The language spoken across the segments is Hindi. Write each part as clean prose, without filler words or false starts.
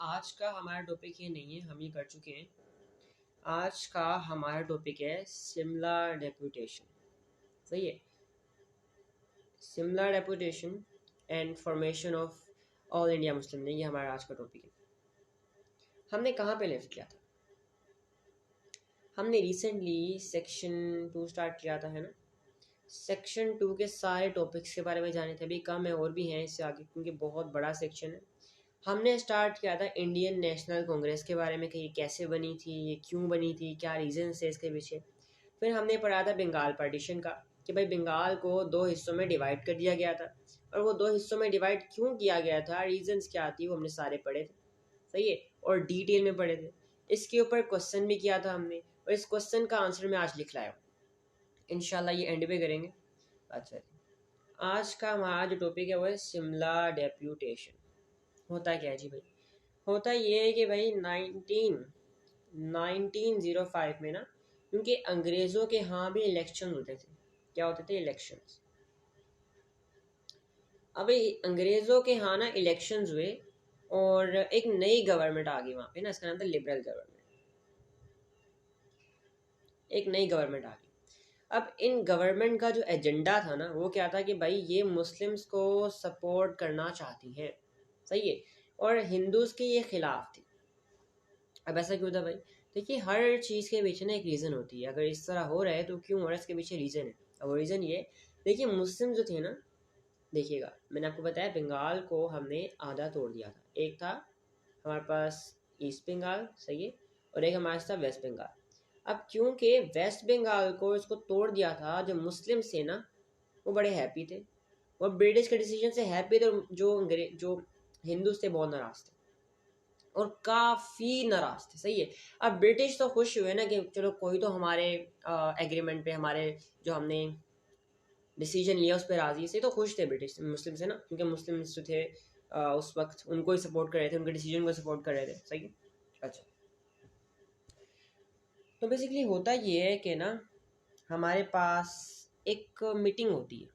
आज का हमारा टॉपिक ये नहीं है, हम ये कर चुके हैं। आज का हमारा टॉपिक है शिमला डेपुटेशन। सही है, Shimla deputation and formation of all India Muslim league, ये हमारा आज का टॉपिक है। हमने कहाँ पे लेफ्ट किया था? हमने रिसेंटली सेक्शन 2 स्टार्ट किया था, है ना। सेक्शन 2 के सारे टॉपिक्स के बारे में जाने थे, अभी कम है और भी हैं इससे आगे क्योंकि बहुत बड़ा सेक्शन है। हमने स्टार्ट किया था इंडियन नेशनल कांग्रेस के बारे में कि ये कैसे बनी थी, ये क्यों बनी थी, क्या रीज़न है इसके पीछे। फिर हमने पढ़ा था बंगाल पार्टीशन का कि भाई बंगाल को 2 हिस्सों में डिवाइड कर दिया गया था और वो 2 हिस्सों में डिवाइड क्यों किया गया था, रीजंस क्या थी, वो हमने सारे पढ़े थे। सही है, और डिटेल में पढ़े थे। इसके ऊपर क्वेश्चन भी किया था हमने और इस क्वेश्चन का आंसर मैं आज लिख लाया हूँ। इंशाल्लाह ये एंड पे करेंगे। अच्छा जी, आज का हमारा जो टॉपिक है वो है शिमला डेप्यूटेशन। होता क्या है जी भाई? होता ये है कि भाई 1905 में ना, क्योंकि अंग्रेज़ों के यहाँ भी इलेक्शन होते थे। क्या होते थे? इलेक्शंस। अभी अंग्रेज़ों के यहाँ ना इलेक्शंस हुए और एक नई गवर्नमेंट आ गई वहाँ पे ना, इसका नाम था लिबरल गवर्नमेंट। एक नई गवर्नमेंट आ गई। अब इन गवर्नमेंट का जो एजेंडा था ना, वो क्या था कि भाई ये मुस्लिम्स को सपोर्ट करना चाहती हैं। सही है, और हिंदूज़ के ये खिलाफ थी। अब ऐसा क्यों था भाई? देखिए, हर चीज़ के पीछे ना एक रीज़न होती है। अगर इस तरह हो रहा है तो क्यों हो रहा है, इसके पीछे रीज़न है। अब वो रीज़न ये, देखिए मुस्लिम जो थे ना, देखिएगा मैंने आपको बताया बंगाल को हमने आधा तोड़ दिया था। एक था हमारे पास ईस्ट बंगाल, सही है, और एक हमारे पास था वेस्ट बंगाल। अब क्योंकि वेस्ट बंगाल को इसको तोड़ दिया था, जो मुस्लिम थे ना वो बड़े हैप्पी थे, वो ब्रिटिश के डिसीजन से हैप्पी थे। जो हिंदूज थे बहुत नाराज थे और काफ़ी नाराज थे। सही है, अब ब्रिटिश तो खुश हुए ना कि चलो कोई तो हमारे एग्रीमेंट पे, हमारे जो हमने डिसीजन लिया उस पर राजी से, तो खुश थे ब्रिटिश मुस्लिम से ना, क्योंकि मुस्लिम्स जो थे उस वक्त उनको ही सपोर्ट कर रहे थे, उनके डिसीजन को सपोर्ट कर रहे थे। सही है, अच्छा। तो बेसिकली होता ये है कि ना हमारे पास एक मीटिंग होती है।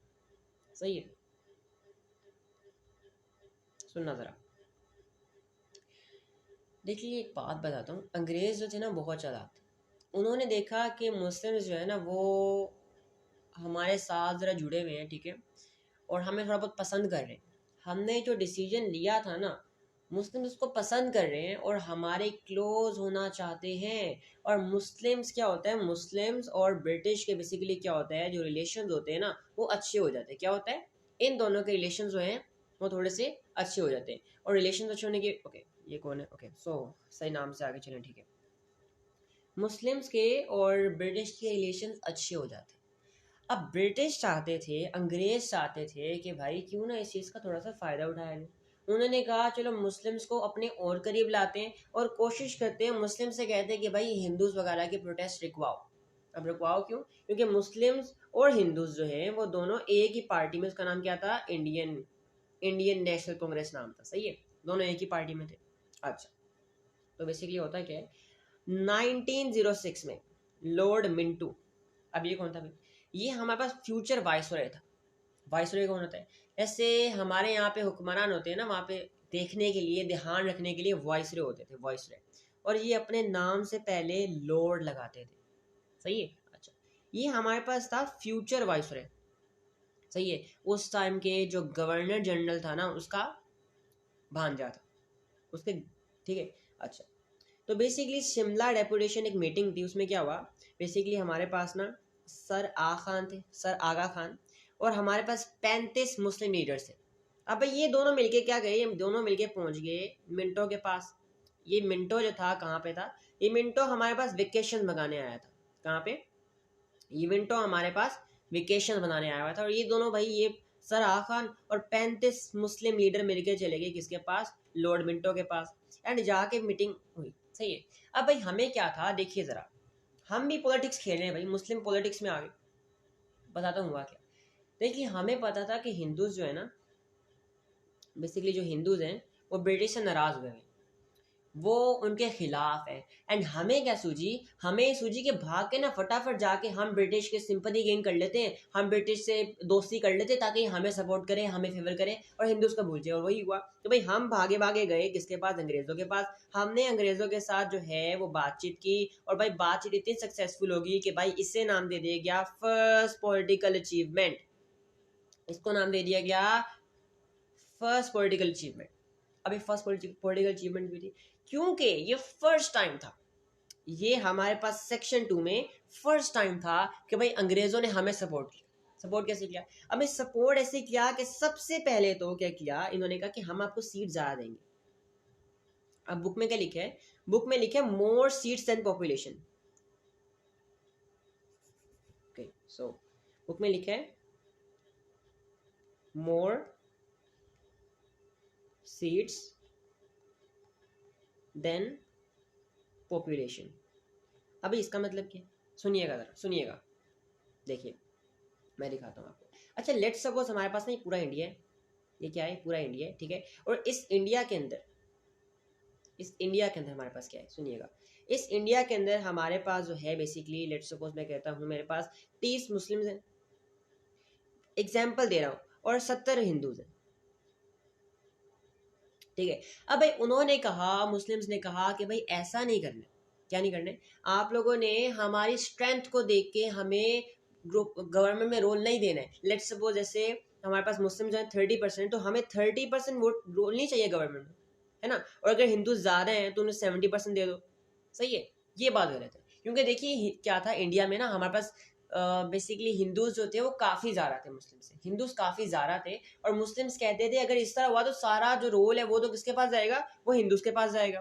सही है, सुनना ज़रा। देखिए एक बात बताता हूँ, अंग्रेज़ जो थे ना बहुत चालाक थे। उन्होंने देखा कि मुस्लिम्स जो है ना वो हमारे साथ ज़रा जुड़े हुए हैं, ठीक है, और हमें थोड़ा बहुत पसंद कर रहे हैं। हमने जो डिसीजन लिया था ना, मुस्लिम्स उसको पसंद कर रहे हैं और हमारे क्लोज होना चाहते हैं। और मुस्लिम्स क्या होता है, मुस्लिम्स और ब्रिटिश के बेसिकली क्या होता है, जो रिलेशन होते हैं ना वो अच्छे हो जाते हैं। क्या होता है, इन दोनों के रिलेशन जो हैं वो थोड़े से अच्छे हो जाते हैं। और रिलेशन अच्छे होने के, ओके ये कौन है, ओके सो सही नाम से आगे चलें, ठीक है। मुस्लिम्स के और ब्रिटिश के रिलेशन अच्छे हो जाते हैं। अब ब्रिटिश चाहते थे, अंग्रेज चाहते थे कि भाई क्यों ना इस चीज़ का थोड़ा सा फ़ायदा उठाया लें। उन्होंने कहा चलो मुस्लिम्स को अपने और करीब लाते हैं और कोशिश करते हैं, मुस्लिम से कहते हैं कि भाई हिंदूज वगैरह के प्रोटेस्ट रुकवाओ। अब रुकवाओ क्यों? क्योंकि मुस्लिम्स और हिंदूज जो हैं वो दोनों एक ही पार्टी में, उसका नाम क्या था, इंडियन इंडियन नेशनल कांग्रेस नाम था। सही है, दोनों एक ही पार्टी में थे। अच्छा, तो बेसिकली होता क्या है, 1906 में लॉर्ड मिंटो, अब ये कौन था भाई? ये हमारे पास फ्यूचर वाइसरॉय था। वाइसरॉय कौन होता है? ऐसे हमारे यहाँ पे हुक्मरान होते हैं ना, वहाँ पे देखने के लिए, ध्यान रखने के लिए वाइसरॉय होते थे, वाइसरॉय। और ये अपने नाम से पहले लॉर्ड लगाते थे। सही है, अच्छा। ये हमारे पास था फ्यूचर वाइसरॉय। सही है, उस टाइम के जो गवर्नर जनरल था ना उसका भांजा था उसके, ठीक है, अच्छा। तो बेसिकली शिमला डेपुटेशन एक मीटिंग थी, उसमें क्या हुआ, बेसिकली हमारे पास ना सर आ खान थे, सर आगा खान, और हमारे पास 35 मुस्लिम लीडर्स थे। अब ये दोनों मिलके क्या गए, ये दोनों मिलके पहुंच गए मिंटो के पास। ये मिंटो जो था कहाँ पे था, ये मिंटो हमारे पास वेकेशन लगाने आया था। कहाँ पे? ये मिंटो हमारे पास वेकेशन बनाने आया हुआ था। और ये दोनों भाई, ये सर आ खान और 35 मुस्लिम लीडर मिलके चले गए किसके पास, लॉर्ड मिंटो के पास, एंड जाके मीटिंग हुई। सही है, अब भाई हमें क्या था, देखिए ज़रा, हम भी पॉलिटिक्स खेल रहे हैं भाई, मुस्लिम पॉलिटिक्स में आ गए। बताता हूँ हुआ क्या। देखिए हमें पता था कि हिंदूज जो है ना, बेसिकली जो हिंदूज हैं वो ब्रिटिश से नाराज़ हुए हैं। वो उनके खिलाफ है। एंड हमें क्या सूझी, हमें सूझी कि भाग के ना फटाफट जाके हम ब्रिटिश के सिंपैथी गेन कर लेते हैं, हम ब्रिटिश से दोस्ती कर लेते हैं ताकि हमें सपोर्ट करें, हमें फेवर करें और हिंदूज का भूल जाए। और वही हुआ। तो भाई हम भागे भागे गए किसके पास, अंग्रेजों के पास। हमने अंग्रेजों के साथ जो है वो बातचीत की और भाई बातचीत इतनी सक्सेसफुल होगी कि भाई इसे नाम दे दिया गया फर्स्ट पॉलिटिकल अचीवमेंट। इसको नाम दे दिया गया फर्स्ट पॉलिटिकल अचीवमेंट। अभी फर्स्ट पॉलिटिकल अचीवमेंट भी थी क्योंकि ये फर्स्ट टाइम था, ये हमारे पास सेक्शन 2 में फर्स्ट टाइम था कि भाई अंग्रेजों ने हमें सपोर्ट किया। सपोर्ट कैसे किया, हमें सपोर्ट ऐसे किया कि सबसे पहले तो क्या किया इन्होंने, कहा कि हम आपको सीट ज्यादा देंगे। अब बुक में क्या लिखा है, बुक में लिखा है more seats than population. Okay, so book में लिखा है मोर सीट्स देन पॉपुलेशन। अभी इसका मतलब क्या है, सुनिएगा जरा, सुनिएगा, देखिए मैं दिखाता हूँ आपको। अच्छा, लेट्स सपोज हमारे पास ना ये पूरा इंडिया है, ये क्या है, पूरा इंडिया है, ठीक है। और इस इंडिया के अंदर, इस इंडिया के अंदर हमारे पास क्या है, सुनिएगा। इस इंडिया के अंदर हमारे पास जो है बेसिकली, लेट्स सपोज मैं कहता हूँ मेरे पास 30 मुस्लिम्स हैं, एग्जाम्पल दे रहा हूँ, और 70 हिंदूज हैं, ठीक है। अब भाई उन्होंने कहा, मुस्लिम्स ने कहा कि भाई ऐसा नहीं करना। क्या नहीं करना, आप लोगों ने हमारी स्ट्रेंथ को देख के हमें गवर्नमेंट में रोल नहीं देना है। लेट्स सपोज जैसे हमारे पास मुस्लिम जो है 30%, तो हमें 30% वोट रोल नहीं चाहिए गवर्नमेंट में, है ना। और अगर हिंदू ज़्यादा हैं तो उन्हें 70% दे दो, सही है। ये बात गलत है, क्योंकि देखिए क्या था इंडिया में ना, हमारे पास बेसिकली हिंदूज जो थे वो काफ़ी ज़्यादा थे, मुस्लिम से हिंदूज काफ़ी ज़्यादा थे। और मुस्लिम्स कहते थे अगर इस तरह हुआ तो सारा जो रोल है वो तो किसके पास जाएगा, वो हिंदूज के पास जाएगा।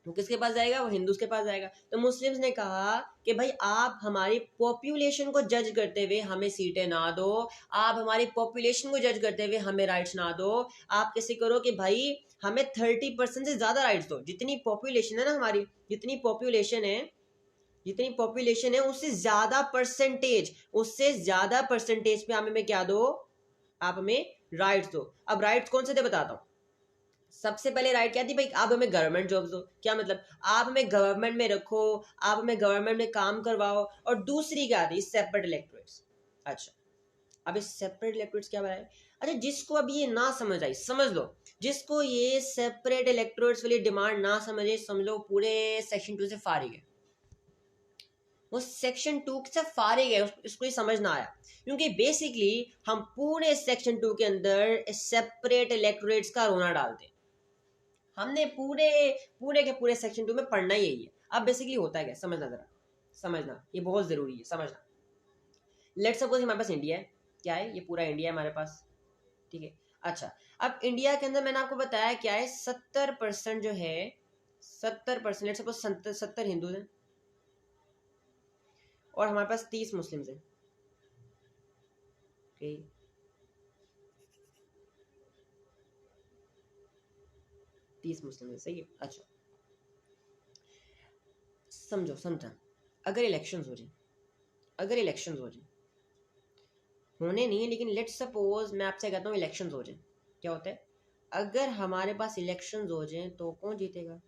वो किसके पास जाएगा, वो हिंदूज के पास जाएगा। तो मुस्लिम्स ने कहा कि भाई आप हमारी पॉपुलेशन को जज करते हुए हमें सीटें ना दो, आप हमारी पॉपुलेशन को जज करते हुए हमें राइट्स ना दो। आप कैसे करो कि भाई हमें 30% से ज्यादा राइट्स दो। जितनी पॉपुलेशन है ना हमारी, जितनी पॉपुलेशन है, जितनी पॉपुलेशन है उससे ज्यादा परसेंटेज, उससे ज्यादा परसेंटेज पे आप हमें क्या दो, आप हमें राइट्स दो। अब राइट्स कौन से थे बताता हूँ। सबसे पहले राइट क्या थी भाई, आप हमें गवर्नमेंट जॉब्स दो। क्या मतलब, आप हमें गवर्नमेंट में रखो, आप हमें गवर्नमेंट में काम करवाओ। और दूसरी क्या थी, सेपरेट इलेक्टोरेट्स। अच्छा, अब इस सेपरेट इलेक्टोरेट्स क्या बनाए। अच्छा, जिसको अब ये ना समझ आई, समझ लो, जिसको ये सेपरेट इलेक्टोरेट्स वाली डिमांड ना समझे, समझ लो पूरे सेक्शन 2 से फारिग है। वो सेक्शन 2 से फारिग है, उसको ये समझ ना आया। क्योंकि बेसिकली हम पूरे सेक्शन 2 के अंदर सेपरेट इलेक्टोरेट्स का रोना डालते हैं। हमने पूरे पूरे के पूरे सेक्शन 2 में पढ़ना ही यही है। अब बेसिकली होता है क्या, समझना जरा, समझना, ये बहुत जरूरी है समझना। लेट्स सपोज हमारे पास इंडिया है, क्या है, ये पूरा इंडिया है हमारे पास, ठीक है। अच्छा, अब इंडिया के अंदर मैंने आपको बताया क्या है, 70% जो है, 70%, लेट्स सपोज 70 हिंदू हैं और हमारे पास 30 मुस्लिम हैं, ओके। 30 मुस्लिम है, सही है। अच्छा, समझो, समझा, अगर इलेक्शंस हो जाए, अगर इलेक्शंस हो जाए, होने नहीं है लेकिन लेट्स सपोज मैं आपसे कहता हूँ इलेक्शंस हो जाए, क्या होता है, अगर हमारे पास इलेक्शंस हो जाए तो कौन जीतेगा,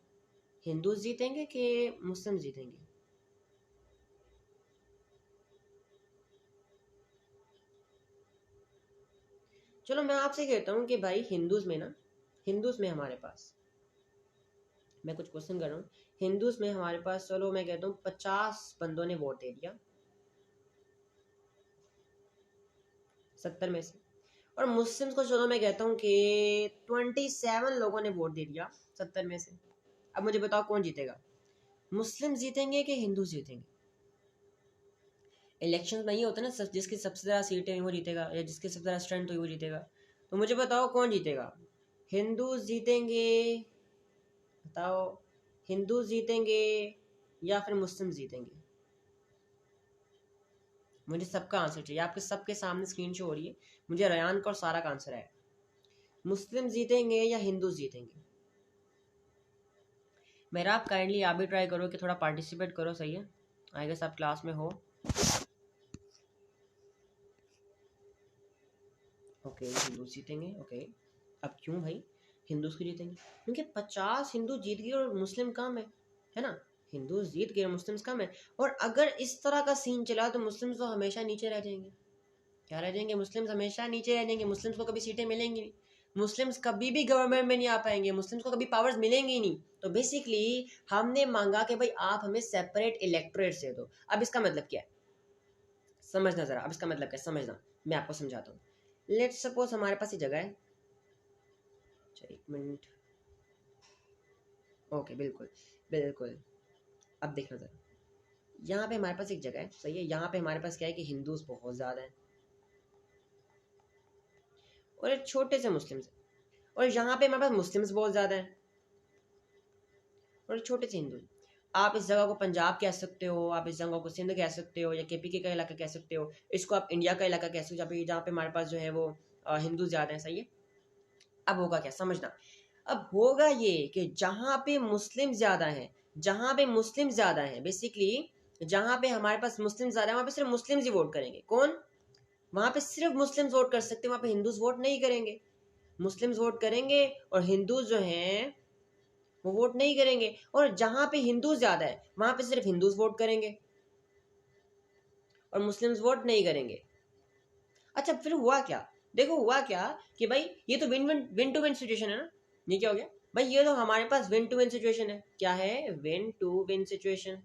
हिंदूज जीतेंगे कि मुस्लिम जीतेंगे। चलो मैं आपसे कहता हूँ कि भाई हिंदूज में ना, हिंदूज में हमारे पास, मैं कुछ क्वेश्चन कर रहा हूँ, हिंदूज में हमारे पास, चलो मैं कहता हूँ 50 बंदों ने वोट दे दिया 70 में से। और मुस्लिम्स को चलो मैं कहता हूँ कि 27 लोगों ने वोट दे दिया 70 में से। अब मुझे बताओ कौन जीतेगा, मुस्लिम जीतेंगे कि हिंदू जीतेंगे। इलेक्शन में ये होता है ना, जिसकी सबसे ज़्यादा सीटें वो जीतेगा, या जिसकी सबसे ज़्यादा स्ट्रेंथ हुई वो जीतेगा। तो मुझे बताओ कौन जीतेगा, हिंदू जीतेंगे, बताओ, हिंदू जीतेंगे या फिर मुस्लिम जीतेंगे। मुझे सबका आंसर चाहिए, आपके सबके सामने स्क्रीन शो हो रही है, मुझे रयान का और सारा का आंसर है। मुस्लिम जीतेंगे या हिंदू जीतेंगे। मेरा आप काइंडली आप भी ट्राई करो कि थोड़ा पार्टिसिपेट करो, सही है। आई गेस आप क्लास में हो। ओके, हिंदू जीतेंगे, ओके। अब क्यों भाई, हिंदूज को जीतेंगे, क्योंकि 50 हिंदू जीत गए और मुस्लिम कम है ना, हिंदू जीत गए मुस्लिम्स कम है। और अगर इस तरह का सीन चला तो मुस्लिम्स तो हमेशा नीचे रह जाएंगे। क्या रह जाएंगे? मुस्लिम्स हमेशा नीचे रह जाएंगे, मुस्लिम्स को कभी सीटें मिलेंगी नहीं, मुस्लिम्स कभी भी गवर्नमेंट में नहीं आ पाएंगे, मुस्लिम्स को कभी पावर्स मिलेंगी ही नहीं। तो बेसिकली हमने मांगा कि भाई आप हमें सेपरेट इलेक्टोरेट्स दे दो। अब इसका मतलब क्या है समझना जरा, अब इसका मतलब क्या है समझना, मैं आपको समझाता हूँ। लेट्स सपोज हमारे पास ये जगह है, एक मिनट, ओके बिल्कुल बिल्कुल। अब देखना जरा, यहाँ पे हमारे पास एक जगह है, सही है, यहाँ पे हमारे पास क्या है कि हिंदूज बहुत ज़्यादा हैं और एक छोटे से मुस्लिम्स हैं, और यहाँ पे हमारे पास मुस्लिम्स बहुत ज़्यादा हैं और एक छोटे से हिंदू। आप इस जगह को पंजाब कह सकते हो, आप इस जगह को सिंध कह सकते हो, या केपी का इलाका कह सकते हो, इसको आप इंडिया का इलाका कह सकते हो, जहाँ पे हमारे पास जो है वो हिंदू ज़्यादा हैं, सही है। अब होगा क्या समझना, अब होगा ये कि जहाँ पे मुस्लिम ज़्यादा हैं, जहाँ पे मुस्लिम ज़्यादा हैं, बेसिकली जहाँ पे हमारे पास मुस्लिम ज़्यादा है वहाँ पे सिर्फ मुस्लिम्स ही वोट करेंगे। कौन? वहाँ पे सिर्फ मुस्लिम्स वोट कर सकते हैं, वहाँ पे हिंदूज वोट नहीं करेंगे। मुस्लिम्स वोट करेंगे और हिंदूज जो हैं वो वोट नहीं करेंगे। और जहाँ पे हिंदू ज़्यादा है वहाँ पे सिर्फ हिंदूज वोट करेंगे और मुस्लिम्स वोट नहीं करेंगे। अच्छा फिर हुआ क्या, देखो हुआ क्या कि भाई ये तो विन टू विन सिचुएशन है ना। ये क्या हो गया भाई, ये तो हमारे पास विन टू विन सिचुएशन है। क्या है? Win to win situation.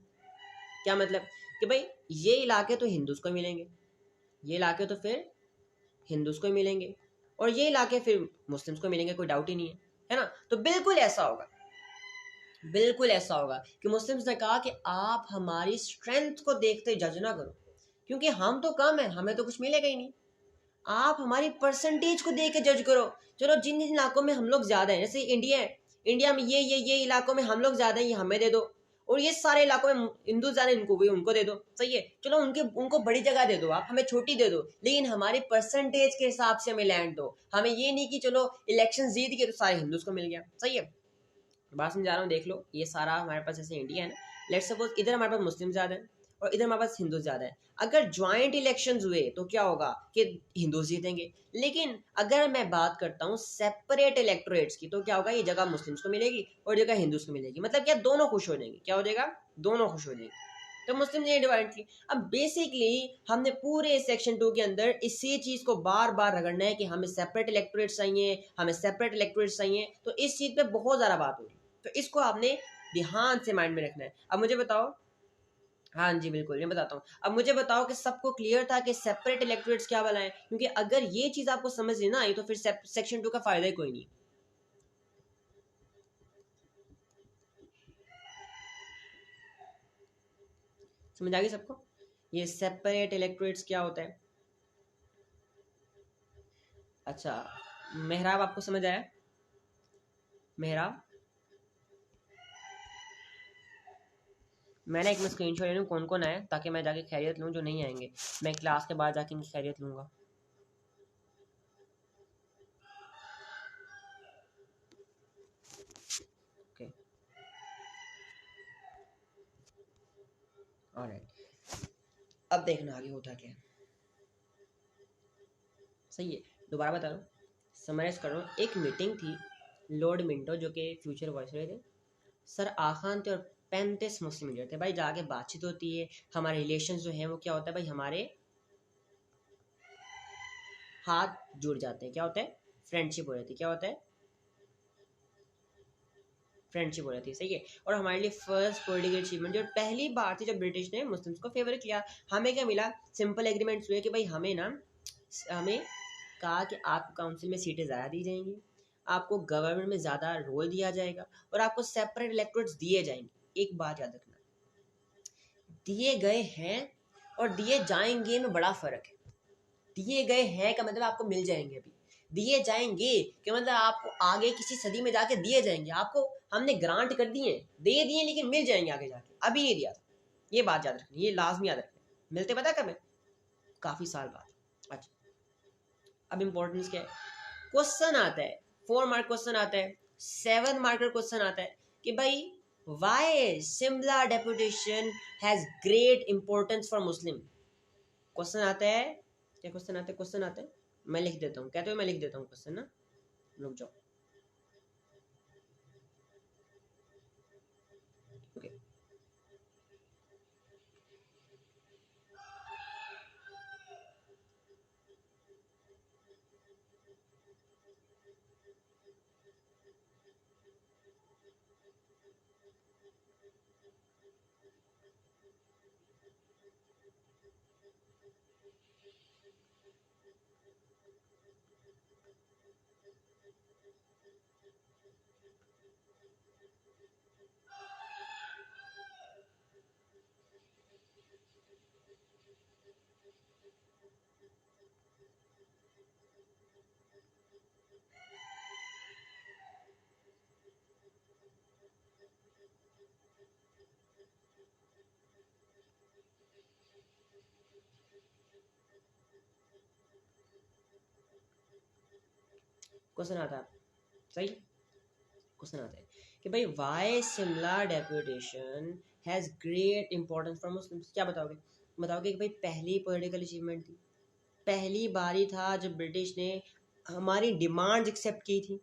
क्या मतलब कि भाई ये इलाके तो हिंदूज को मिलेंगे, ये इलाके तो फिर हिंदूज को मिलेंगे, और ये इलाके फिर मुस्लिम्स को मिलेंगे, कोई डाउट ही नहीं है ना। तो बिल्कुल ऐसा होगा, बिल्कुल ऐसा होगा कि मुस्लिम्स ने कहा कि आप हमारी स्ट्रेंथ को देखते जज ना करो, क्योंकि हम तो कम है, हमें तो कुछ मिलेगा ही नहीं। आप हमारी परसेंटेज को देख के जज करो। चलो जिन जिन इलाकों में हम लोग ज्यादा हैं, जैसे इंडिया है, इंडिया में ये इलाकों में हम लोग ज्यादा हैं, ये हमें दे दो, और ये सारे इलाकों में हिंदू ज्यादा, इनको भी उनको दे दो, सही है। चलो उनको बड़ी जगह दे दो, आप हमें छोटी दे दो, लेकिन हमारी परसेंटेज के हिसाब से हमें लैंड दो। हमें ये नहीं कि चलो इलेक्शन जीत गए तो सारे हिंदूज को मिल गया, सही है। बात समझा रहा हूँ, देख लो ये सारा हमारे पास जैसे इंडिया है ना, लेट्स सपोज इधर हमारे पास मुस्लिम ज़्यादा है और इधर हमारे पास हिंदू ज़्यादा है। अगर ज्वाइंट इलेक्शंस हुए तो क्या होगा कि हिंदू जीतेंगे। लेकिन अगर मैं बात करता हूँ सेपरेट इलेक्टोरेट्स की, तो क्या होगा, ये जगह मुस्लिम्स को मिलेगी और जगह हिंदूज को मिलेगी। मतलब क्या, दोनों खुश हो जाएंगे। क्या हो जाएगा? दोनों खुश हो जाएंगे। तो मुस्लिम ने डिवाइड की। अब बेसिकली हमने पूरे सेक्शन 2 के अंदर इसी चीज को बार बार रगड़ना है कि हमें सेपरेट इलेक्टोरेट चाहिए, हमें सेपरेट इलेक्टोरेट चाहिए। तो इस चीज पे बहुत ज्यादा बात हो रही है, तो इसको आपने ध्यान से माइंड में रखना है। अब मुझे बताओ, हाँ जी बिल्कुल मैं बताता हूँ। अब मुझे बताओ कि सबको क्लियर था कि सेपरेट इलेक्टोरेट्स क्या वाला है, क्योंकि अगर ये चीज आपको समझ लेना आई तो फिर सेक्शन 2 का फायदा ही कोई नहीं। समझ आ गई सबको ये सेपरेट इलेक्टोरेट्स क्या होता है? अच्छा मेहराब आपको समझ आया? मेहराब, मैंने एक में स्क्रीन शॉट ले लूँ कौन कौन आया, ताकि मैं जाके खैरियत लूँ। जो नहीं आएंगे मैं क्लास के बाद जाके इनकी खैरियत लूँगा। ओके ऑलराइट, अब देखना आगे होता क्या है। सही है, दोबारा बता रहा हूँ, समराइज कर रहा हूँ। एक मीटिंग थी, लॉर्ड मिंटो जो कि फ्यूचर वाइसरॉय थे, सर आखान थे और 35 मुस्लिम लीडर थे। भाई जाके बातचीत होती है, हमारे रिलेशन जो है वो क्या होता है भाई, हमारे हाथ जुड़ जाते हैं। क्या होता है? फ्रेंडशिप हो जाती है। क्या होता है? फ्रेंडशिप हो जाती है, सही है। और हमारे लिए फर्स्ट पॉलिटिकल अचीवमेंट, और पहली बार थी जब ब्रिटिश ने मुस्लिम्स को फेवर किया। हमें क्या मिला? सिंपल एग्रीमेंट्स हुए कि भाई हमें ना, हमें कहा कि आपको काउंसिल में सीटें ज़्यादा दी जाएंगी, आपको गवर्नमेंट में ज़्यादा रोल दिया जाएगा, और आपको सेपरेट इलेक्टोरेट्स दिए जाएंगे। एक बात याद रखना, दिए गए हैं और दिए जाएंगे में बड़ा फ़र्क है। दिए गए हैं का मतलब आपको मिल जाएंगे, अभी दिए जाएंगे कि मतलब आपको आगे किसी सदी में जाके दिए जाएंगे। आपको हमने ग्रांट कर दिए, दे दिए, लेकिन मिल जाएंगे आगे जाके, अभी नहीं दिया था। ये बात याद रखनी, ये लाजमी याद रखनी। मिलते पता कब है? काफ़ी साल बाद। अच्छा अब इम्पोर्टेंस क्या है? क्वेश्चन आता है, 4 मार्क क्वेश्चन आता है, 7 मार्कर क्वेश्चन आता है कि भाई why Shimla deputation has great importance for Muslim. Question आता है, क्या क्वेश्चन आता है? क्वेश्चन आता है, मैं लिख देता हूँ, कहते हुए मैं लिख देता हूँ क्वेश्चन ना, रुक जाओ। ओके, क्वेश्चन आता है सही, क्वेश्चन आता है कि भाई why Shimla deputation has great importance for Muslims. क्या बताओगे? बताओगे कि भाई पहली पॉलिटिकल अचीवमेंट थी, पहली बारी था जब ब्रिटिश ने हमारी डिमांड्स एक्सेप्ट की थी।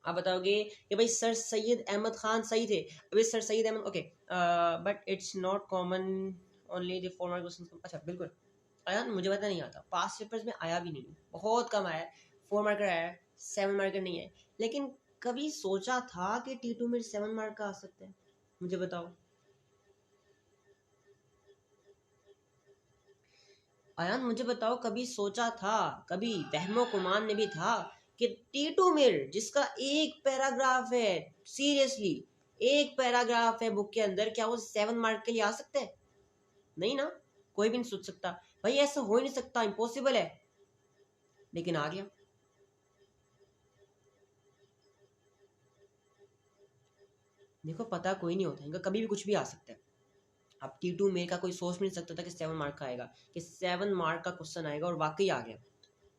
आप बताओगे कि भाई सर सैयद अहमद खान सही थे। अभी sir Syed Ahmad okay, but it's not common only the 4 mark question. अच्छा बिल्कुल आया, मुझे पता नहीं आता, पास्ट पेपर्स में आया भी नहीं, बहुत कम आया, 4 मार्कर आया है, 7 मार्कर नहीं है। लेकिन कभी सोचा था कि T2 में 7 मार्क का आ सकता है? मुझे बताओ आयान, मुझे बताओ कभी सोचा था, कभी वहमो गुमान ने भी था कि T2 में जिसका एक पैराग्राफ है, सीरियसली एक पैराग्राफ है बुक के अंदर, क्या वो 7 मार्क के लिए आ सकता है? नहीं ना, कोई भी नहीं सोच सकता भाई, ऐसा हो ही नहीं सकता, इम्पॉसिबल है, लेकिन आ गया। देखो पता कोई नहीं होता, इनका कभी भी कुछ भी आ सकता है। अब T2 में का कोई सोच भी नहीं सकता था कि 7 मार्क का आएगा, कि 7 मार्क का क्वेश्चन आएगा, और वाकई आ गया।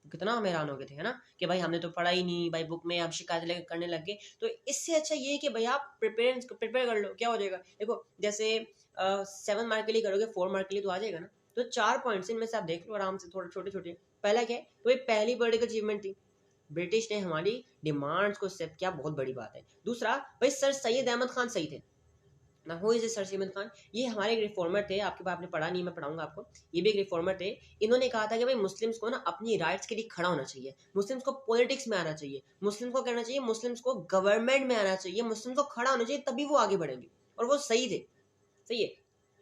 कितना हम हैरान हो गए थे, है ना, कि भाई हमने तो पढ़ा ही नहीं, भाई बुक में हम शिकायत लेकर करने लग गए। तो इससे अच्छा ये है कि भाई आप प्रिपेयर कर लो, क्या हो जाएगा। देखो जैसे 7 मार्क के लिए करोगे, 4 मार्क के लिए तो आ जाएगा ना। तो 4 पॉइंट्स इनमें से आप देख लो आराम से, थोड़े छोटे छोटे। पहला क्या है, तो ये पहली पॉलिटिकल अचीवमेंट थी, ब्रिटिश ने हमारी डिमांड्स को एक्सेप्ट किया, बहुत बड़ी बात है। दूसरा, भाई सर सैयद अहमद खान सही थे ना, who is sir Syed Khan, ये हमारे एक रिफॉर्मर थे, आपके पास आपने पढ़ा नहीं, मैं पढ़ाऊंगा आपको। ये भी एक रिफॉर्मर थे। इन्होंने कहा था कि भाई मुस्लिम्स को ना अपनी राइट्स के लिए खड़ा होना चाहिए, मुस्लिम्स को पॉलिटिक्स में आना चाहिए, मुस्लिम्स को कहना चाहिए, मुस्लिम्स को गवर्नमेंट में आना चाहिए, मुस्लिम्स को खड़ा होना चाहिए, तभी वो आगे बढ़ेंगे। और वो सही थे, सही है।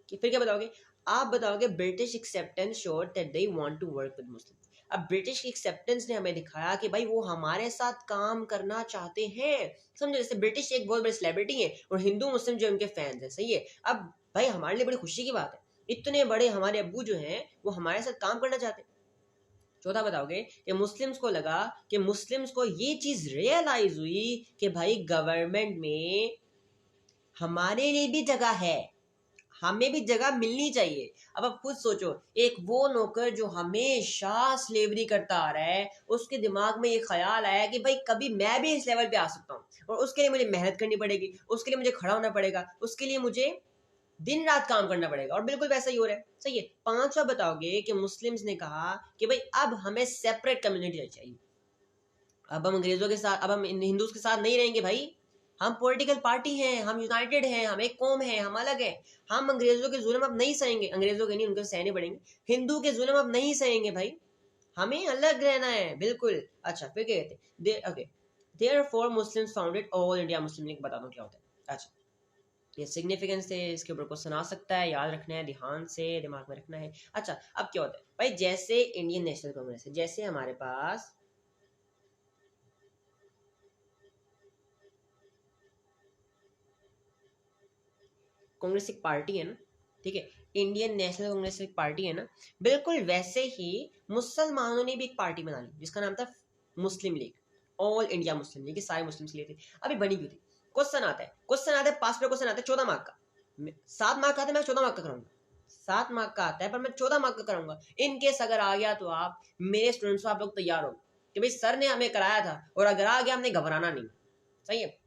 कि फिर क्या बताओगे? आप बताओगे British acceptance showed that they want to work with Muslim. अब ब्रिटिश की एक्सेप्टेंस ने हमें दिखाया कि भाई वो हमारे साथ काम करना चाहते हैं। समझो, जैसे ब्रिटिश एक बहुत बड़ी सेलिब्रिटी है और हिंदू मुस्लिम जो उनके फैंस हैं, सही है। अब भाई हमारे लिए बड़ी खुशी की बात है, इतने बड़े हमारे अब्बू जो हैं वो हमारे साथ काम करना चाहते हैं। चौथा बताओगे कि मुस्लिम्स को लगा, कि मुस्लिम्स को ये चीज रियलाइज हुई कि भाई गवर्नमेंट में हमारे लिए भी जगह है, हमें भी जगह मिलनी चाहिए। अब आप खुद सोचो, एक वो नौकर जो हमेशा स्लेवरी करता आ रहा है, उसके दिमाग में ये ख्याल आया कि भाई कभी मैं भी इस लेवल पे आ सकता हूँ, और उसके लिए मुझे मेहनत करनी पड़ेगी, उसके लिए मुझे खड़ा होना पड़ेगा, उसके लिए मुझे दिन रात काम करना पड़ेगा। और बिल्कुल वैसा ही हो रहा है, सही है। पांचवा बताओगे कि मुस्लिम्स ने कहा कि भाई अब हमें सेपरेट कम्युनिटी चाहिए, अब हम अंग्रेजों के साथ, अब हम हिंदूज के साथ नहीं रहेंगे भाई, हम पॉलिटिकल पार्टी हैं, हम यूनाइटेड हैं, हम एक कौम है, हम अलग है। हम अंग्रेजों के जुल्म अब नहीं सहेंगे, अंग्रेजों के नहीं, उनके सहने पड़ेंगे। हिंदू के जुल्म अब नहीं सहेंगे भाई, हमें अलग रहना है, बिल्कुल। अच्छा फिर क्या कहते हैं, okay, therefore Muslims founded all India Muslim league. बता दो क्या होता है। अच्छा, ये सिग्निफिकेंस है, इसके ऊपर क्वेश्चन आ सकता है, याद रखना है, ध्यान से दिमाग में रखना है। अच्छा, अब क्या होता है भाई, जैसे इंडियन नेशनल कांग्रेस है, जैसे हमारे पास कांग्रेस एक पार्टी है ना, ठीक है, इंडियन नेशनल कांग्रेस एक पार्टी है ना, बिल्कुल वैसे ही मुसलमानों ने भी एक पार्टी बना ली जिसका नाम था मुस्लिम लीग, ऑल इंडिया मुस्लिम लीग, सारे मुस्लिम्स के लिए थी। अभी बनी हुई थी। क्वेश्चन आता है पास पे, क्वेश्चन आता है 14 मार्क का, 7 मार्क का आता है, मैं 14 मार्क का कराऊंगा, 7 मार्क का आता है पर मैं 14 मार्क का कराऊंगा। इन केस अगर आ गया तो आप मेरे स्टूडेंट्स, आप लोग तैयार हो कि भाई सर ने हमें कराया था, और अगर आ गया हमने घबराना नहीं, सही है,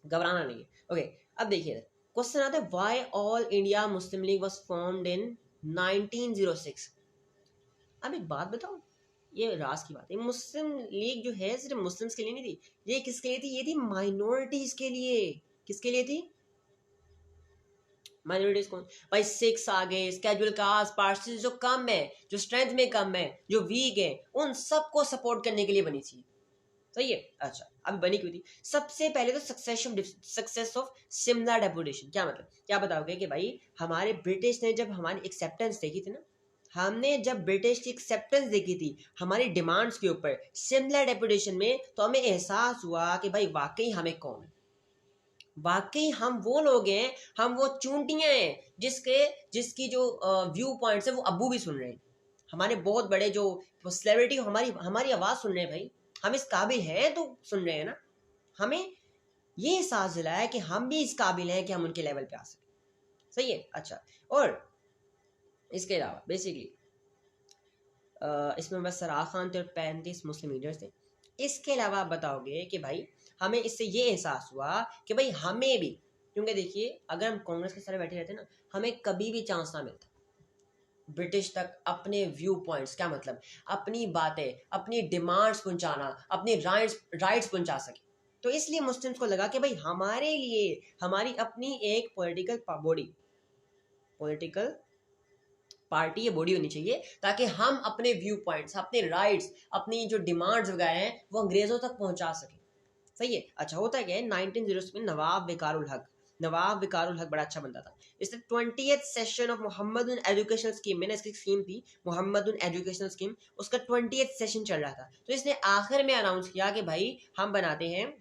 घबराना नहीं है। ओके, अब देखिए क्वेश्चन आता है, why all India Muslim league was formed in 1906। अब एक बात बताओ, ये राज की बात है, मुस्लिम लीग जो है सिर्फ मुस्लिम्स के लिए नहीं थी, ये किसके लिए थी? ये थी माइनॉरिटीज के लिए। किसके लिए थी? माइनॉरिटीज कौन भाई? सिक्स आ गए, स्केड्यूल कास्ट, पार्सेस जो कम है, जो स्ट्रेंथ में कम है, जो वीक है, उन सबको सपोर्ट करने के लिए बनी थी। सही है। अच्छा, अब बनी क्यों थी? सबसे पहले तो सक्सेस ऑफ सिमला डेपुटेशन। क्या मतलब, क्या बताओगे कि भाई हमारे ब्रिटिश ने जब हमारी एक्सेप्टेंस देखी थी ना, हमने जब ब्रिटिश की एक्सेप्टेंस देखी थी हमारी डिमांड्स के ऊपर सिमला डेपुटेशन में, तो हमें एहसास हुआ कि भाई वाकई हमें कौन है, वाकई हम वो लोग हैं, हम वो चूंटियां हैं जिसकी जो व्यू पॉइंट्स है वो अबू भी सुन रहे हैं, हमारे बहुत बड़े जो सेलिब्रिटी हमारी हमारी आवाज़ सुन रहे हैं भाई, हम इस काबिल हैं तो सुन रहे हैं ना। हमें ये एहसास दिलाया कि हम भी इस काबिल हैं कि हम उनके लेवल पे आ सकें। सही है। अच्छा, और इसके अलावा बेसिकली इसमें बस सराह खान थे और 35 मुस्लिम लीडर्स थे। इसके अलावा आप बताओगे कि भाई हमें इससे ये एहसास हुआ कि भाई हमें भी, क्योंकि देखिए अगर हम कांग्रेस के सारे बैठे रहते ना, हमें कभी भी चांस ना मिलता ब्रिटिश तक अपने व्यू पॉइंट्स, क्या मतलब अपनी बातें, अपनी डिमांड्स पहुंचाना, अपनी राइट्स पहुंचा सके। तो इसलिए मुस्लिम्स को लगा कि भाई हमारे लिए हमारी अपनी एक पॉलिटिकल पार्टी या बॉडी होनी चाहिए, ताकि हम अपने व्यू पॉइंट्स, अपने राइट्स, अपनी जो डिमांड्स वगैरह हैं वो अंग्रेजों तक पहुंचा सकें। सही है। अच्छा, होता क्या है 1906 में नवाब विकारुल हक बड़ा अच्छा बंदा था। इसने 20th session of Mohammedan educational scheme में ना, इसकी स्कीम थी मोहम्मदन एजुकेशनल स्कीम, उसका 20th सेशन चल रहा था, तो इसने आखिर में अनाउंस किया कि भाई हम बनाते हैं,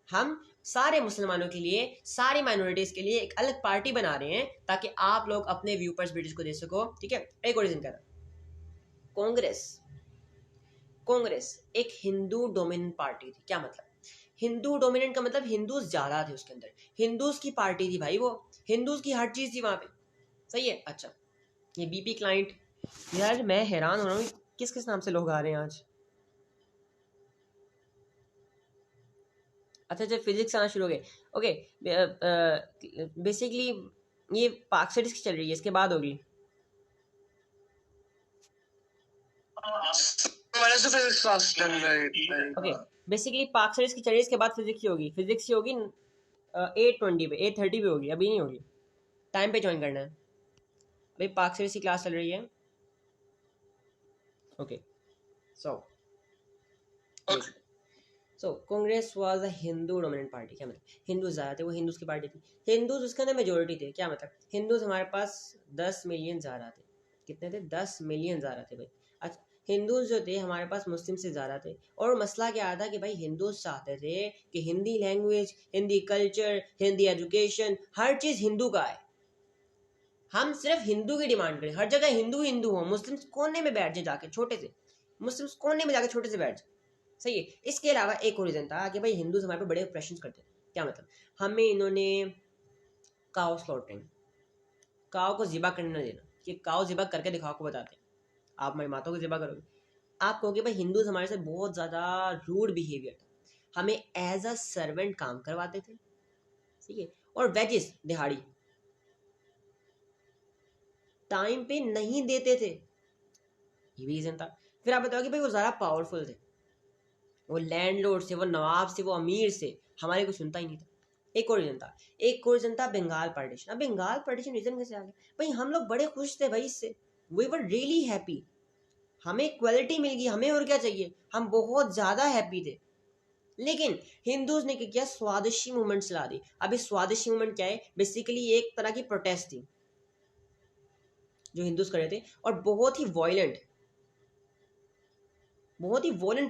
हम सारे मुसलमानों के लिए, सारी माइनॉरिटीज के लिए एक अलग पार्टी बना रहे हैं ताकि आप लोग अपने व्यू पर ब्रिटिश को दे सको। ठीक है। एक और रीजन करा, कांग्रेस कांग्रेस एक हिंदू डोमिनेंट पार्टी थी। क्या मतलब हिंदू डोमिनेंट का मतलब हिंदूज ज्यादा थे उसके अंदर, हिंदूज की पार्टी थी भाई, वो हिंदूज की हर चीज थी वहां पे। सही है। अच्छा, ये बीपी क्लाइंट, यार मैं हैरान हो रहा हूँ किस किस नाम से लोग आ रहे हैं आज। अच्छा अच्छा, फिजिक्स आना शुरू हो गए। ओके, बेसिकली ये पाक स्टडीज की चल रही है, इसके बाद होगी। ओके, बेसिकली पाक स्टडीज की चल रही है, इसके बाद फिजिक्स की होगी, फिजिक्स की होगी 8:20 पे, 8:30 पे होगी, अभी नहीं होगी, टाइम पे ज्वाइन करना है। अभी पाक स्टडीज की क्लास चल रही है। Okay, so Congress was a Hindu dominant party. क्या मतलब हिंदूज ज़्यादा थे, वो हिंदूज की पार्टी थी, हिंदूज उसके अंदर मेजोरिटी थे। क्या मतलब हिंदूज हमारे पास 10 मिलियन ज़्यादा थे। कितने थे? 10 मिलियन ज़्यादा थे भाई। अच्छा, हिंदूज जो थे हमारे पास मुस्लिम से ज़्यादा थे, और मसला क्या था कि भाई हिंदूज चाहते थे कि Hindi language, Hindi culture, Hindi education, हर चीज़ हिंदू का है, हम सिर्फ हिंदू की डिमांड करें, हर जगह हिंदू हिंदू हो, मुस्लिम कोने में बैठ जाए जाके, छोटे से मुस्लिम कोने में जाके छोटे से बैठ जाए। सही है। इसके अलावा एक और रीजन था कि भाई हिंदूज हमारे पे बड़े ऑपरेशन करते थे। क्या मतलब हमें इन्होंने काउ स्लॉटरिंग, काउ को ज़िबा करने न देना, कि काउ ज़िबा करके दिखाओ, को बताते हैं आप हमारी माताओं को ज़िबा करोगे, आप कहोगे भाई हिंदूज हमारे से बहुत ज़्यादा रूड बिहेवियर था, हमें एज अ सर्वेंट काम करवाते थे। ठीक है। और वेजेस, दिहाड़ी टाइम पे नहीं देते थे, ये भी रीजन था। फिर आप बताओगे भाई वो ज़्यादा पावरफुल थे, वो लैंडलॉर्ड से, वो नवाब से, वो अमीर से, हमारे को सुनता ही नहीं था। एक और रीजन था, एक और रीजन था बंगाल पार्टीशन। अब बंगाल पार्टीशन रीजन कैसे आ गया भाई? हम लोग बड़े खुश थे भाई इससे, वी वर रियली हैप्पी, हमें इक्वलिटी मिल गई, हमें और क्या चाहिए, हम बहुत ज़्यादा हैप्पी थे। लेकिन हिंदूज ने क्या किया? स्वादिशी मूवमेंट चला दी। अब इस स्वादिशी मूवमेंट क्या है? बेसिकली एक तरह की प्रोटेस्ट थी जो हिंदूज कर रहे थे, और बहुत ही वॉयलेंट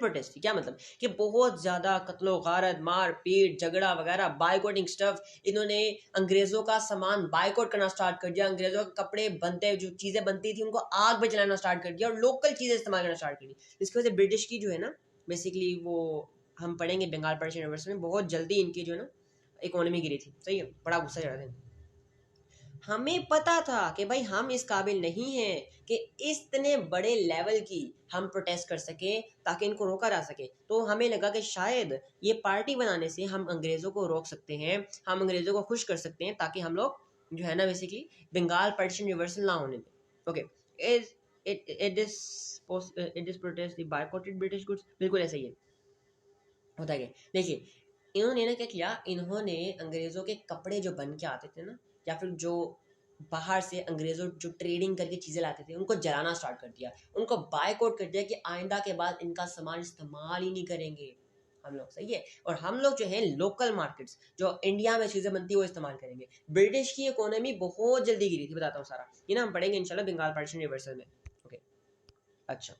प्रोटेस्ट थी। क्या मतलब कि बहुत ज़्यादा कत्लो गारत, मार पीट, झगड़ा वगैरह, बाइकआउटिंग स्टफ, इन्होंने अंग्रेज़ों का सामान बाइकआउट करना स्टार्ट कर दिया, अंग्रेज़ों के कपड़े बनते, जो चीज़ें बनती थी उनको आग में जलाना स्टार्ट कर दिया, और लोकल चीज़ें इस्तेमाल करना स्टार्ट कर दी, जिसकी वजह से ब्रिटिश की जो है ना, बेसिकली वो हम पढ़ेंगे बंगाल पार्टीशन यूनिवर्सिटी में, बहुत जल्दी इनकी जो है ना इकोनॉमी गिरी थी। सही है, बड़ा गुस्सा चढ़ा था। हमें पता था कि भाई हम इस काबिल नहीं हैं कि इतने बड़े लेवल की हम प्रोटेस्ट कर सके ताकि इनको रोका जा सके, तो हमें लगा कि शायद ये पार्टी बनाने से हम अंग्रेज़ों को रोक सकते हैं, हम अंग्रेज़ों को खुश कर सकते हैं, ताकि हम लोग जो है ना बेसिकली बंगाल पार्टीशन रिवर्सल ना होने दें। Okay, it is protest the बायकॉटेड British goods, बिल्कुल ऐसा ही है। होता है क्या, देखिए इन्होंने ना क्या किया, इन्होंने अंग्रेज़ों के कपड़े जो बन के आते थे ना, या फिर जो बाहर से अंग्रेज़ों जो ट्रेडिंग करके चीज़ें लाते थे उनको जलाना स्टार्ट कर दिया, उनको बायकॉट कर दिया कि आइंदा के बाद इनका सामान इस्तेमाल ही नहीं करेंगे हम लोग, सही है। और हम लोग जो है लोकल मार्केट्स जो इंडिया में चीज़ें बनती है वो इस्तेमाल करेंगे। ब्रिटिश की इकोनॉमी बहुत जल्दी गिरी थी, बताता हूँ सारा ये ना हम पढ़ेंगे इंशाल्लाह बंगाल पार्टीशन रिवर्सल में। ओके, अच्छा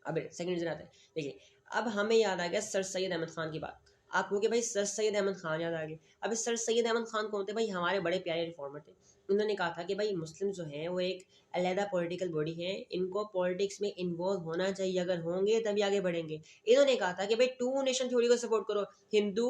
अब सेकंड रीजन आता है, देखिए अब हमें याद आ गया सर सैयद अहमद खान की बात। आप कहोगे भाई सर सैयद अहमद खान याद आ गए। अब सर सैयद अहमद खान कौन थे भाई? हमारे बड़े प्यारे रिफॉर्मर थे। उन्होंने कहा था कि भाई मुस्लिम जो हैं वो एक अलहदा पॉलिटिकल बॉडी है, इनको पॉलिटिक्स में इन्वॉल्व होना चाहिए, अगर होंगे तभी आगे बढ़ेंगे। इन्होंने कहा था कि भाई टू नेशन थ्योरी को सपोर्ट करो, हिंदू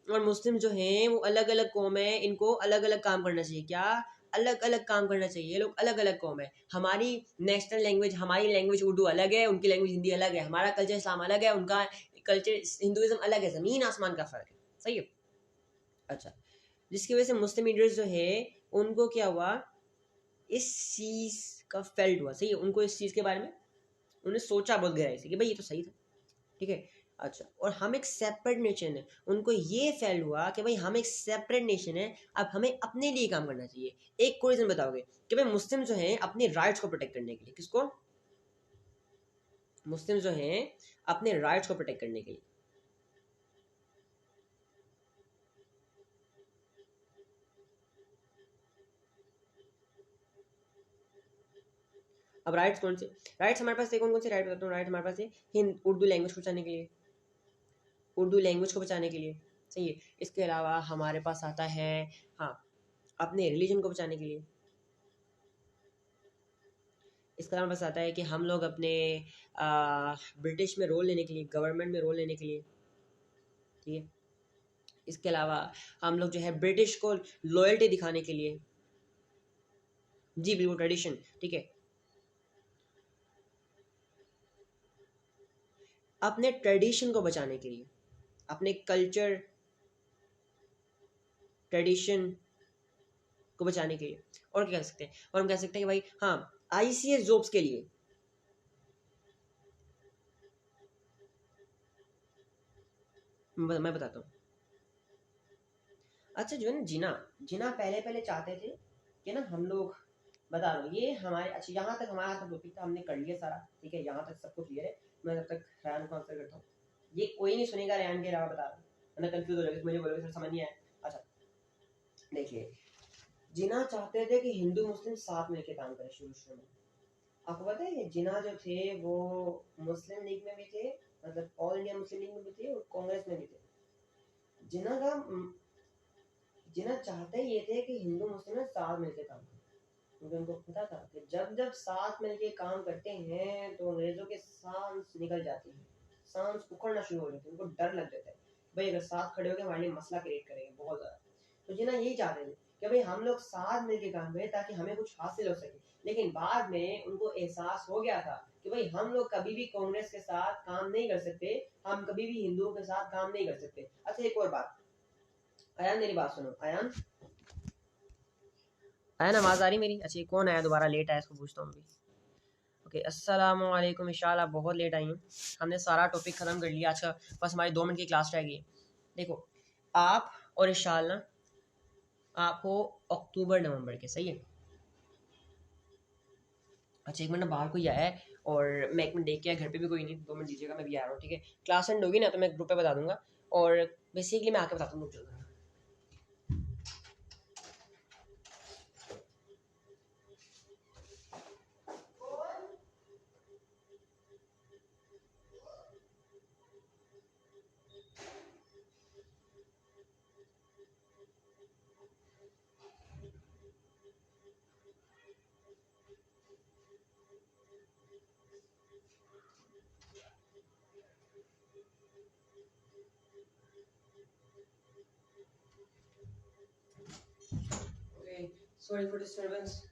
और मुस्लिम जो हैं वो अलग अलग कौम है, इनको अलग अलग काम करना चाहिए। क्या? अलग अलग काम करना चाहिए, ये लोग अलग अलग कौम है। हमारी नेशनल लैंग्वेज, हमारी लैंग्वेज उर्दू अलग है, उनकी लैंग्वेज हिंदी अलग है, हमारा कल्चर इस्लाम अलग है, उनका कल्चर हिंदुइज्म अलग है, ज़मीन आसमान का फ़र्क है, सही है। अच्छा, जिसकी वजह से मुस्लिम लीडर्स जो है उनको क्या हुआ, इस चीज़ का फेल्ट हुआ, सही है। उनको इस चीज़ के बारे में उन्होंने सोचा बहुत गहराई से कि भाई ये तो सही था, ठीक है। अच्छा, और हम एक सेपरेट नेशन है, उनको ये फेल हुआ कि भाई हम एक सेपरेट नेशन है, अब हमें अपने लिए काम करना चाहिए। एक को रीजन बताओगे कि भाई मुस्लिम जो हैं अपने राइट्स को प्रोटेक्ट करने के लिए, किसको? मुस्लिम जो हैं अपने राइट्स को प्रोटेक्ट करने के लिए। अब राइट्स कौन से? राइट्स हमारे पास कौन कौन से राइट बताता हूँ। राइट हमारे पास है हिंद उर्दू लैंग्वेज को बचाने के लिए, उर्दू लैंग्वेज को बचाने के लिए, सही है। इसके अलावा हमारे पास आता है, हाँ, अपने रिलीजन को बचाने के लिए। इसका नाम बस आता है कि हम लोग अपने ब्रिटिश में रोल लेने के लिए, गवर्नमेंट में रोल लेने के लिए, ठीक है। इसके अलावा हम लोग जो है ब्रिटिश को लॉयल्टी दिखाने के लिए, जी बिल्कुल ट्रेडिशन, ठीक है। अपने ट्रेडिशन को बचाने के लिए, अपने कल्चर ट्रेडिशन को बचाने के लिए। और क्या कह सकते हैं? और हम कह सकते हैं कि भाई हाँ, आईसीएस जॉब्स के लिए, मैं बताता हूँ। अच्छा, जो है ना जिना, जिना पहले पहले चाहते थे कि ना हम लोग, बता रहा हूँ ये हमारे, अच्छा यहाँ तक हमारा टॉपिक था, हमने कर लिया सारा, ठीक है, यहाँ तक सबको क्लियर है। मैं तब तक रैन को आंसर करता हूँ, ये कोई नहीं सुनेगा रैन के अलावा, बता रहा हूँ, वरना कंफ्यूज हो जाएगा, मुझे बोलोगे सर समझ नहीं आया। अच्छा देखिए, जिना चाहते थे कि हिंदू मुस्लिम साथ मिलकर काम करें शुरू शुरू में। आपको पता है ये जिना जो थे वो मुस्लिम लीग में भी थे, मतलब ऑल इंडिया मुस्लिम लीग में भी थे और कांग्रेस में भी थे। जिना का जिना चाहते ये थे कि हिंदू मुस्लिम साथ मिलकर काम करें, क्योंकि उनको पता था कि जब जब साथ मिलके काम करते हैं तो अंग्रेजों के सांस निकल जाती है, सांस उखड़ना शुरू हो जाती है, उनको डर लग जाता है भाई अगर साथ खड़े होकर हमारे लिए मसला क्रिएट करेंगे बहुत ज़्यादा। तो जिना यही चाहते थे कि भाई हम लोग साथ मिलके काम करें ताकि हमें कुछ हासिल हो सके। लेकिन बाद में उनको एहसास हो गया था कि भाई हम लोग कभी भी कांग्रेस के साथ काम नहीं कर सकते, हम कभी भी हिंदुओं के साथ काम नहीं कर सकते। अच्छा एक और बात, अयान मेरी बात सुनो, अयान, अयान आवाज़ आ रही मेरी? अच्छा ये कौन आया दोबारा लेट आया, इसको पूछता हूँ अभी। ओके, अस्सलाम वालेकुम, इंशाल्लाह बहुत लेट आई हूँ। हमने सारा टॉपिक ख़त्म कर लिया आज का, बस हमारी 2 मिनट की क्लास रह गई। देखो आप और इंशाल्लाह आप हो अक्टूबर नवंबर के, सही है। अच्छा एक मिनट, बाहर कोई आया है और मैं एक मिनट देख के आया, घर पे भी कोई नहीं, 2 मिनट दीजिएगा, मैं भी आ रहा हूँ, ठीक है। क्लास एंड होगी ना तो मैं ग्रुप पे बता दूंगा, और बेसिकली मैं आके बताता हूँ चल। Okay, sorry for disturbance.